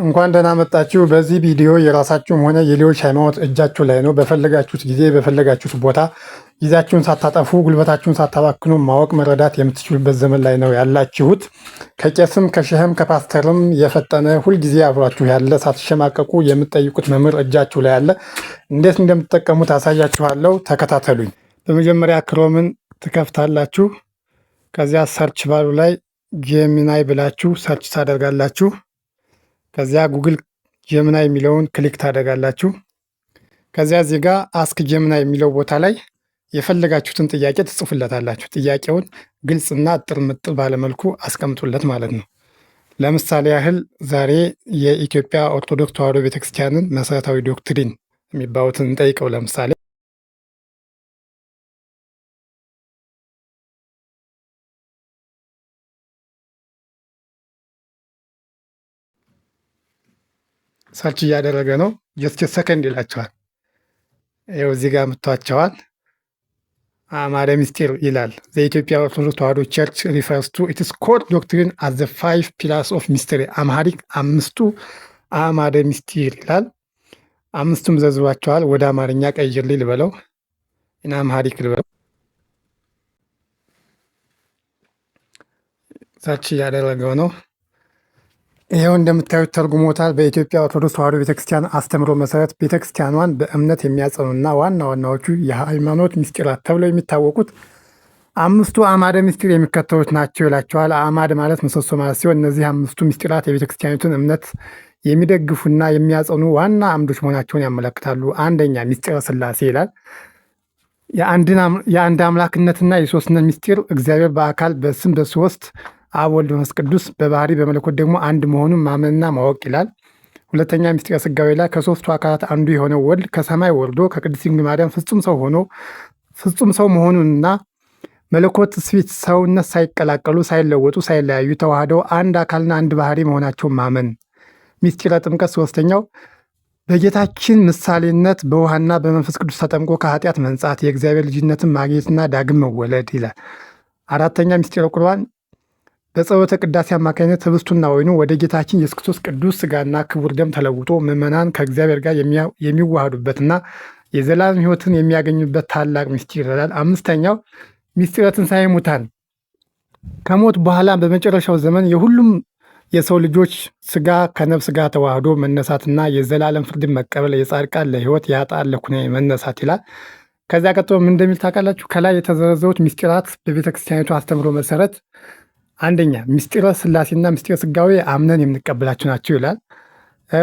እንኳን ደህና መጣችሁ። በዚህ ቪዲዮ የራሳችሁም ሆነ የሌሎች ሃይማኖት እጃችሁ ላይ ነው። በፈለጋችሁት ጊዜ በፈለጋችሁት ቦታ ጊዜያችሁን ሳታጠፉ ጉልበታችሁን ሳታባክኑ ማወቅ መረዳት የምትችሉበት ዘመን ላይ ነው ያላችሁት። ከቄስም ከሸህም ከፓስተርም የፈጠነ ሁልጊዜ አብሯችሁ ያለ ሳትሸማቀቁ የምትጠይቁት መምህር እጃችሁ ላይ አለ። እንዴት እንደምትጠቀሙት አሳያችኋለሁ። ተከታተሉኝ። በመጀመሪያ ክሮምን ትከፍታላችሁ። ከዚያ ሰርች ባሉ ላይ ጄሚናይ ብላችሁ ሰርች ታደርጋላችሁ። ከዚያ ጉግል ጀምናይ የሚለውን ክሊክ ታደርጋላችሁ። ከዚያ እዚህ ጋር አስክ ጀምናይ የሚለው ቦታ ላይ የፈለጋችሁትን ጥያቄ ትጽፉለታላችሁ። ጥያቄውን ግልጽና እጥር ምጥር ባለመልኩ አስቀምጡለት ማለት ነው። ለምሳሌ ያህል ዛሬ የኢትዮጵያ ኦርቶዶክስ ተዋሕዶ ቤተክርስቲያንን መሰረታዊ ዶክትሪን የሚባሉትን እንጠይቀው። ለምሳሌ ሰርች እያደረገ ነው። ጀስት ሰከንድ ይላቸዋል። ይኸው እዚህ ጋር ምቷቸዋል። አማረ ምስጢር ይላል። ዘኢትዮጵያ ኦርቶዶክስ ተዋሕዶ ቸርች ሪፈርስ ቱ ኢትስ ኮር ዶክትሪን አዝ ዘ 5 ፒላርስ ኦፍ ሚስተሪ አምሃሪክ አምስቱ አማረ ምስጢር ይላል። አምስቱም ዘዝሯቸዋል። ወደ አማርኛ ቀይርልኝ ልበለው፣ ኢና አምሃሪክ ልበለው። ሰርች እያደረገው ነው። ይኸው እንደምታዩት ተርጉሞታል። በኢትዮጵያ ኦርቶዶክስ ተዋሕዶ ቤተክርስቲያን አስተምሮ መሰረት ቤተክርስቲያኗን በእምነት የሚያጸኑና ዋና ዋናዎቹ የሃይማኖት ምስጢራት ተብለው የሚታወቁት አምስቱ አዕማደ ምስጢር የሚከተሉት ናቸው ይላቸዋል። አዕማድ ማለት ምሰሶ ማለት ሲሆን እነዚህ አምስቱ ምስጢራት የቤተክርስቲያኒቱን እምነት የሚደግፉና የሚያጸኑ ዋና አምዶች መሆናቸውን ያመለክታሉ። አንደኛ ምስጢረ ሥላሴ ይላል። የአንድ አምላክነትና የሶስትነት ምስጢር እግዚአብሔር በአካል በስም በሶስት አብ ወልድ መንፈስ ቅዱስ በባህሪ በመለኮት ደግሞ አንድ መሆኑን ማመንና ማወቅ ይላል። ሁለተኛ ምስጢረ ሥጋዌ ላይ ከሶስቱ አካላት አንዱ የሆነው ወልድ ከሰማይ ወርዶ ከቅድስት ድንግል ማርያም ፍጹም ሰው መሆኑንና መለኮት ትስብእት ሰውነት ሳይቀላቀሉ ሳይለወጡ ሳይለያዩ ተዋህደው አንድ አካልና አንድ ባህሪ መሆናቸውን ማመን። ምስጢረ ጥምቀት ሶስተኛው በጌታችን ምሳሌነት በውሃና በመንፈስ ቅዱስ ተጠምቆ ከኃጢአት መንጻት የእግዚአብሔር ልጅነትን ማግኘትና ዳግም መወለድ ይላል። አራተኛ ምስጢረ ቁርባን በጸሎተ ቅዳሴ አማካኝነት ህብስቱና ወይኑ ወደ ጌታችን ኢየሱስ ክርስቶስ ቅዱስ ሥጋና ክቡር ደም ተለውጦ ምዕመናን ከእግዚአብሔር ጋር የሚዋሃዱበትና የዘላለም ሕይወትን የሚያገኙበት ታላቅ ምስጢር ይላል። አምስተኛው ምስጢረ ትንሣኤ ሙታን ከሞት በኋላ በመጨረሻው ዘመን የሁሉም የሰው ልጆች ሥጋ ከነፍስ ጋር ተዋህዶ መነሳትና የዘላለም ፍርድን መቀበል የጻድቃን ለሕይወት የኃጥአን ለኩነኔ መነሳት ይላል። ከዚያ ቀጥሎ ምን እንደሚል ታውቃላችሁ? ከላይ የተዘረዘሩት ምስጢራት በቤተክርስቲያኒቱ አስተምሮ መሰረት አንደኛ ምስጢረ ሥላሴና ምስጢረ ሥጋዌ አምነን የምንቀበላቸው ናቸው ይላል።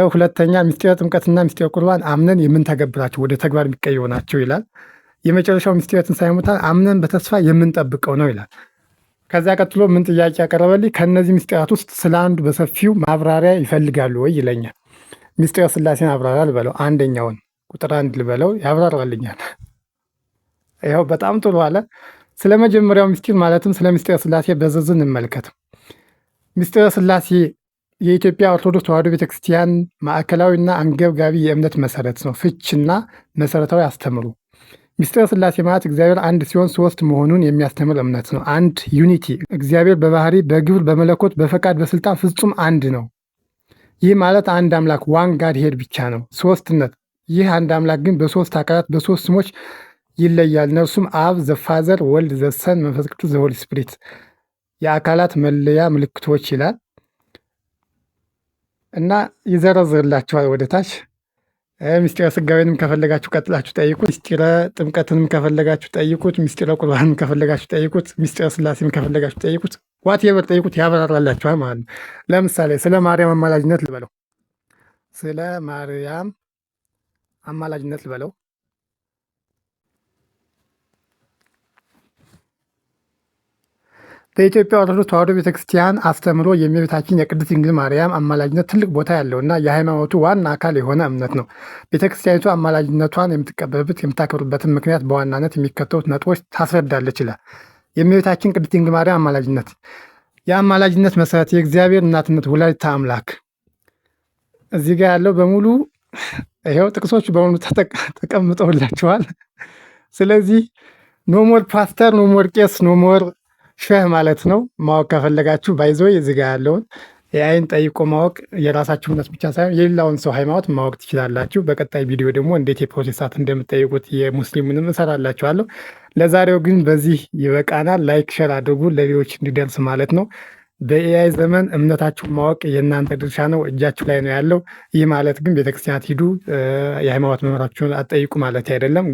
ሁለተኛ ምስጢረ ጥምቀትና ምስጢረ ቁርባን አምነን የምንተገብራቸው ወደ ተግባር የሚቀየሩ ናቸው ይላል። የመጨረሻው ምስጢረ ትንሣኤ ሙታን አምነን በተስፋ የምንጠብቀው ነው ይላል። ከዚያ ቀጥሎ ምን ጥያቄ ያቀረበልኝ? ከእነዚህ ምስጢራት ውስጥ ስለ አንዱ በሰፊው ማብራሪያ ይፈልጋሉ ወይ ይለኛል። ምስጢረ ሥላሴን አብራራ ልበለው፣ አንደኛውን ቁጥር 1 ልበለው፣ ያብራራልኛል። ይኸው በጣም ጥሩ አለ። ስለ መጀመሪያው ምስጢር ማለትም ስለ ምስጢረ ሥላሴ በዝርዝር እንመልከት። ምስጢረ ሥላሴ የኢትዮጵያ ኦርቶዶክስ ተዋሕዶ ቤተክርስቲያን ማዕከላዊና አንገብጋቢ የእምነት መሰረት ነው። ፍችና መሰረታዊ አስተምሩ። ምስጢረ ሥላሴ ማለት እግዚአብሔር አንድ ሲሆን ሶስት መሆኑን የሚያስተምር እምነት ነው። አንድ ዩኒቲ፣ እግዚአብሔር በባህሪ በግብር በመለኮት በፈቃድ በስልጣን ፍጹም አንድ ነው። ይህ ማለት አንድ አምላክ ዋን ጋድ ሄድ ብቻ ነው። ሶስትነት፣ ይህ አንድ አምላክ ግን በሶስት አካላት በሶስት ስሞች ይለያል። እነርሱም አብ ዘፋዘር፣ ወልድ ዘሰን፣ መንፈስ ቅዱስ ዘሆሊ ስፒሪት የአካላት መለያ ምልክቶች ይላል እና ይዘረዝርላችኋል ወደ ታች። ምስጢረ ሥጋዌንም ከፈለጋችሁ ቀጥላችሁ ጠይቁት። ምስጢረ ጥምቀትንም ከፈለጋችሁ ጠይቁት። ምስጢረ ቁርባንም ከፈለጋችሁ ጠይቁት። ምስጢረ ሥላሴንም ከፈለጋችሁ ጠይቁት። ዋትኤቨር ጠይቁት፣ ያብራራላችኋል ማለት ነው። ለምሳሌ ስለ ማርያም አማላጅነት ልበለው፣ ስለ ማርያም አማላጅነት ልበለው። በኢትዮጵያ ኦርቶዶክስ ተዋሕዶ ቤተክርስቲያን አስተምሮ የእመቤታችን የቅድስት ድንግል ማርያም አማላጅነት ትልቅ ቦታ ያለውና የሃይማኖቱ ዋና አካል የሆነ እምነት ነው። ቤተክርስቲያኒቱ አማላጅነቷን የምትቀበልበት የምታከብርበትን ምክንያት በዋናነት የሚከተሉት ነጥቦች ታስረዳለች ይላል። የእመቤታችን ቅድስት ድንግል ማርያም አማላጅነት፣ የአማላጅነት መሰረት የእግዚአብሔር እናትነት፣ ወላዲተ አምላክ። እዚህ ጋር ያለው በሙሉ ይኸው ጥቅሶች በሙሉ ተቀምጠውላቸዋል። ስለዚህ ኖሞር ፓስተር፣ ኖሞር ቄስ፣ ኖሞር ሸህ ማለት ነው። ማወቅ ከፈለጋችሁ ባይዞ እዚህ ጋር ያለውን ኤአይን ጠይቆ ማወቅ የራሳችሁ እምነት ብቻ ሳይሆን የሌላውን ሰው ሃይማኖት ማወቅ ትችላላችሁ። በቀጣይ ቪዲዮ ደግሞ እንዴት የፕሮቴስታንት እንደምትጠይቁት የሙስሊሙንም እሰራላችኋለሁ። ለዛሬው ግን በዚህ ይበቃናል። ላይክ ሸር አድርጉ ለሌሎች እንዲደርስ ማለት ነው። በኤአይ ዘመን እምነታችሁን ማወቅ የእናንተ ድርሻ ነው፣ እጃችሁ ላይ ነው ያለው። ይህ ማለት ግን ቤተክርስቲያናት ሂዱ የሃይማኖት መምህራችሁን አትጠይቁ ማለት አይደለም።